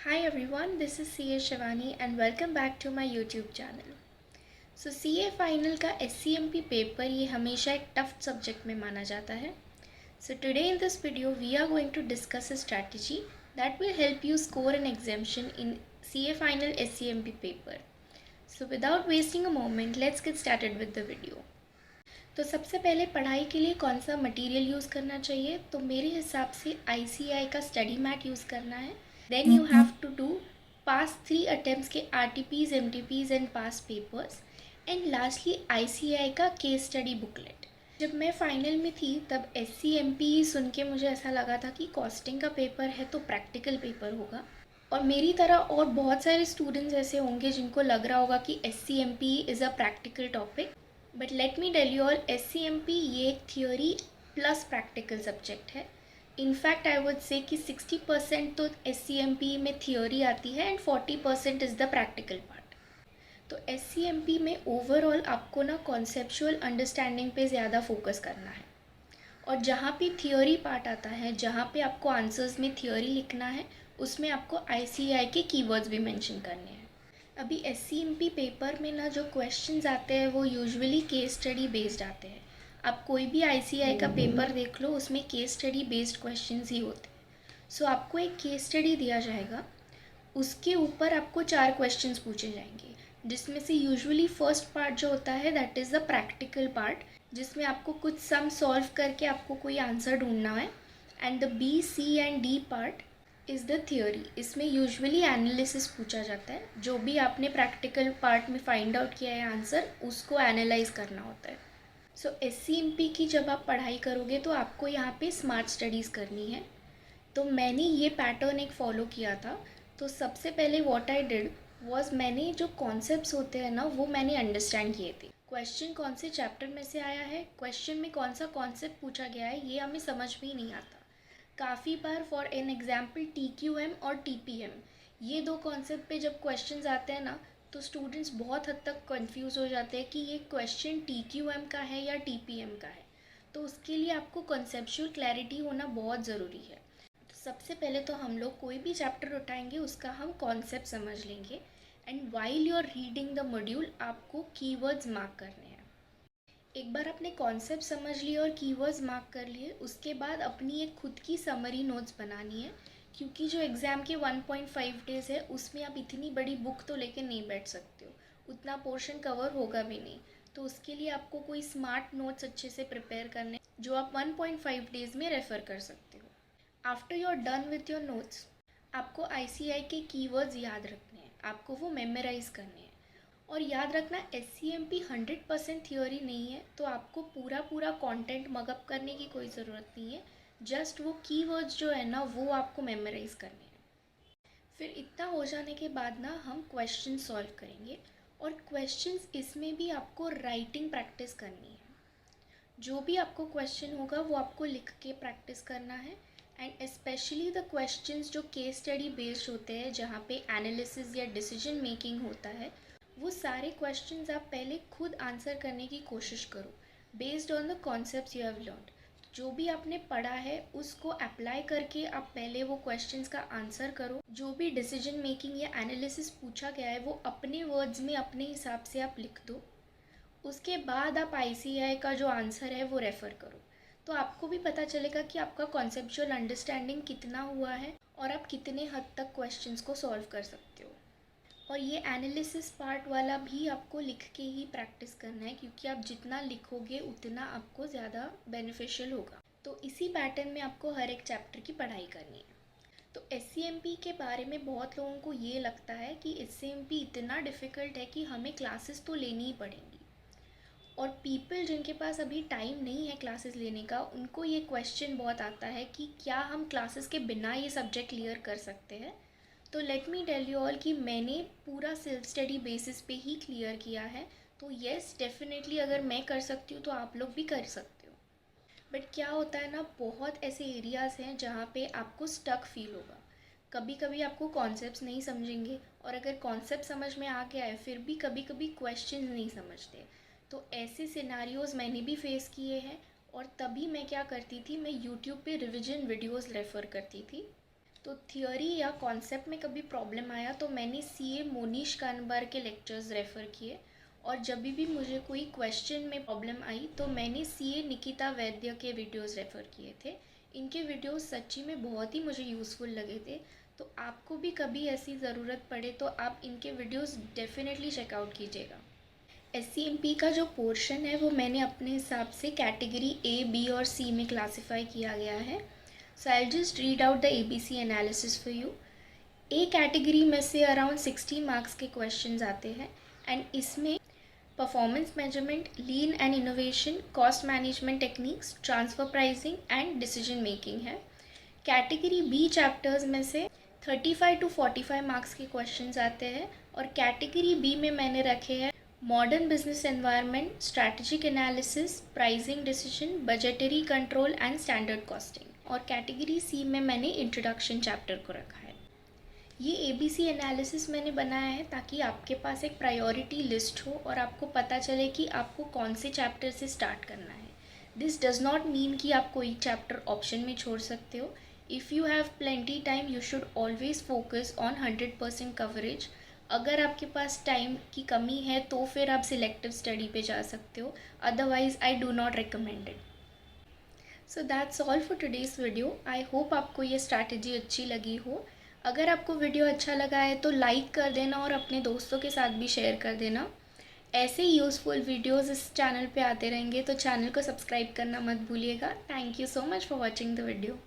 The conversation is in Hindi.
Hi everyone, this is CA Shivani and welcome back to my YouTube channel. So CA final का SCMP पेपर ये हमेशा एक टफ सब्जेक्ट में माना जाता है. So today in this video we are going to discuss a strategy that will help you score an exemption in CA final SCMP paper. So without wasting a moment, let's get started with the video. तो सबसे पहले पढ़ाई के लिए कौन सा मटेरियल यूज़ करना चाहिए, तो मेरे हिसाब से ICAI का स्टडी मैट यूज़ करना है. Then you have to do past 3 attempts के RTPs, MTPs and past papers. And lastly ICAI का केस स्टडी बुकलेट. जब मैं फाइनल में थी तब SCMP सुन के मुझे ऐसा लगा था कि कॉस्टिंग का पेपर है तो प्रैक्टिकल पेपर होगा, और मेरी तरह और बहुत सारे स्टूडेंट्स ऐसे होंगे जिनको लग रहा होगा कि SCMP is a practical topic. But let me tell you all, SCMP ये एक थियोरी प्लस प्रैक्टिकल सब्जेक्ट है. इनफैक्ट आई वुड से कि 60% तो SCMP में थियोरी आती है and 40% is the practical part. तो SCMP में ओवरऑल आपको ना कॉन्सेप्चुअल अंडरस्टैंडिंग पे ज़्यादा फोकस करना है, और जहाँ पे थियोरी पार्ट आता है, जहाँ पे आपको आंसर्स में थियोरी लिखना है, उसमें आपको ICAI के कीवर्ड्स भी मेंशन करने हैं. अभी SCMP पेपर में ना जो क्वेश्चंस आते हैं वो यूजुअली केस स्टडी बेस्ड आते हैं. आप कोई भी ICAI का पेपर देख लो, उसमें केस स्टडी बेस्ड क्वेश्चंस ही होते हैं. सो आपको एक केस स्टडी दिया जाएगा, उसके ऊपर आपको 4 क्वेश्चंस पूछे जाएंगे, जिसमें से यूजुअली फर्स्ट पार्ट जो होता है that is the practical part, जिसमें आपको कुछ सम सॉल्व करके आपको कोई आंसर ढूंढना है. And the B, C and D part is the theory. इसमें यूजुअली एनालिसिस पूछा जाता है. जो भी आपने प्रैक्टिकल पार्ट में फाइंड आउट किया है आंसर, उसको एनालाइज करना होता है. सो SCMP की जब आप पढ़ाई करोगे तो आपको यहाँ पे स्मार्ट स्टडीज़ करनी है. तो मैंने ये पैटर्न एक फ़ॉलो किया था. तो सबसे पहले व्हाट आई डिड वॉज, मैंने जो कॉन्सेप्ट्स होते हैं ना वो मैंने अंडरस्टैंड किए थे. क्वेश्चन कौन से चैप्टर में से आया है, क्वेश्चन में कौन सा कॉन्सेप्ट पूछा गया है, ये हमें समझ में ही नहीं आता. काफ़ी बार फॉर एन एग्जाम्पल TQM और TPM, ये दो कॉन्सेप्ट पे जब क्वेश्चंस आते हैं ना, तो स्टूडेंट्स बहुत हद तक कंफ्यूज हो जाते हैं कि ये क्वेश्चन TQM का है या TPM का है. तो उसके लिए आपको कॉन्सेप्चुअल क्लैरिटी होना बहुत ज़रूरी है. तो सबसे पहले तो हम लोग कोई भी चैप्टर उठाएंगे उसका हम कॉन्सेप्ट समझ लेंगे, and while you are reading the module आपको कीवर्ड्स मार्क करने हैं. एक बार आपने कॉन्सेप्ट समझ लिए और कीवर्ड्स मार्क कर लिए, उसके बाद अपनी एक खुद की समरी नोट्स बनानी है, क्योंकि जो एग्ज़ाम के 1.5 डेज़ है उसमें आप इतनी बड़ी बुक तो लेके नहीं बैठ सकते हो, उतना पोर्शन कवर होगा भी नहीं. तो उसके लिए आपको कोई स्मार्ट नोट्स अच्छे से प्रिपेयर करने जो आप 1.5 डेज़ में रेफ़र कर सकते हो. After you are done with your notes, आपको ICAI के कीवर्ड्स याद रखने हैं, आपको वो मेमोराइज़ करने हैं. और याद रखना, SCMP 100% थियोरी नहीं है, तो आपको पूरा पूरा कंटेंट मगअप करने की कोई ज़रूरत नहीं है. जस्ट वो कीवर्ड्स जो है ना वो आपको मेमोराइज़ करने हैं. फिर इतना हो जाने के बाद ना हम क्वेश्चन सॉल्व करेंगे, और क्वेश्चंस इसमें भी आपको राइटिंग प्रैक्टिस करनी है. जो भी आपको क्वेश्चन होगा वो आपको लिख के प्रैक्टिस करना है. एंड स्पेशली द क्वेश्चंस जो केस स्टडी बेस्ड होते हैं, जहाँ पे एनालिसिस या डिसीजन मेकिंग होता है, वो सारे क्वेश्चंस आप पहले खुद आंसर करने की कोशिश करो based on the concepts you have learned. जो भी आपने पढ़ा है उसको अप्लाई करके आप पहले वो क्वेश्चंस का आंसर करो. जो भी डिसीजन मेकिंग या एनालिसिस पूछा गया है वो अपने वर्ड्स में अपने हिसाब से आप लिख दो. उसके बाद आप ICAI का जो आंसर है वो रेफ़र करो. तो आपको भी पता चलेगा कि आपका कॉन्सेप्चुअल अंडरस्टैंडिंग कितना हुआ है और आप कितने हद तक क्वेश्चंस को सॉल्व कर सकते हो. और ये एनालिसिस पार्ट वाला भी आपको लिख के ही प्रैक्टिस करना है, क्योंकि आप जितना लिखोगे उतना आपको ज़्यादा बेनिफिशियल होगा. तो इसी पैटर्न में आपको हर एक चैप्टर की पढ़ाई करनी है. तो SCMP के बारे में बहुत लोगों को ये लगता है कि SCMP इतना डिफ़िकल्ट है कि हमें क्लासेस तो लेनी ही पड़ेंगी. और पीपल जिनके पास अभी टाइम नहीं है क्लासेस लेने का, उनको ये क्वेश्चन बहुत आता है कि क्या हम क्लासेस के बिना ये सब्जेक्ट क्लियर कर सकते हैं. तो let me tell you all कि मैंने पूरा सेल्फ स्टडी बेसिस पे ही क्लियर किया है. तो येस, डेफिनेटली अगर मैं कर सकती हूँ तो आप लोग भी कर सकते हो. बट क्या होता है ना, बहुत ऐसे एरियाज़ हैं जहाँ पे आपको स्टक फील होगा. कभी कभी आपको कॉन्सेप्ट्स नहीं समझेंगे, और अगर कॉन्सेप्ट समझ में आ गया है फिर भी कभी कभी क्वेश्चन नहीं समझते. तो ऐसे सिनारियोज़ मैंने भी फेस किए हैं, और तभी मैं क्या करती थी, मैं यूट्यूब पे रिविजन वीडियोज़ रेफ़र करती थी. तो थियोरी या कॉन्सेप्ट में कभी प्रॉब्लम आया तो मैंने सीए मोनीश कानबार के लेक्चर्स रेफ़र किए, और जब भी मुझे कोई क्वेश्चन में प्रॉब्लम आई तो मैंने सीए निकिता वैद्य के वीडियोस रेफ़र किए थे। इनके वीडियोस सच्ची में बहुत ही मुझे यूज़फुल लगे थे। तो आपको भी कभी ऐसी ज़रूरत पड़े तो आप इनके वीडियोस डेफिनेटली चेकआउट कीजिएगा। एससीएमपी का जो पोर्शन है वो मैंने अपने हिसाब से कैटेगरी ए, बी और सी में क्लासिफाई किया गया है। So I just read out the ABC analysis for you. A category में से अराउंड 60 मार्क्स के क्वेश्चंस आते हैं, एंड इसमें performance measurement, lean and innovation, cost management techniques, transfer pricing and decision making है। कैटेगरी बी चैप्टर्स में से 35 टू 45 मार्क्स के क्वेश्चंस आते हैं, और कैटेगरी बी में मैंने रखे हैं modern business environment, strategic analysis, pricing decision, budgetary control and standard costing. और कैटेगरी सी में मैंने इंट्रोडक्शन चैप्टर को रखा है। ये एबीसी एनालिसिस मैंने बनाया है ताकि आपके पास एक प्रायोरिटी लिस्ट हो और आपको पता चले कि आपको कौन से चैप्टर से स्टार्ट करना है। दिस डज़ नॉट मीन कि आप कोई चैप्टर ऑप्शन में छोड़ सकते हो। If you have plenty time you should always focus on 100% coverage. अगर आपके पास टाइम की कमी है तो फिर आप सिलेक्टिव स्टडी पे जा सकते हो, otherwise I do not recommend it. So that's all for today's video. I hope आपको ये स्ट्रैटेजी अच्छी लगी हो। अगर आपको वीडियो अच्छा लगा है तो लाइक कर देना और अपने दोस्तों के साथ भी शेयर कर देना। ऐसे ही यूज़फुल वीडियोस इस चैनल पे आते रहेंगे, तो चैनल को सब्सक्राइब करना मत भूलिएगा। Thank you so much for watching the video.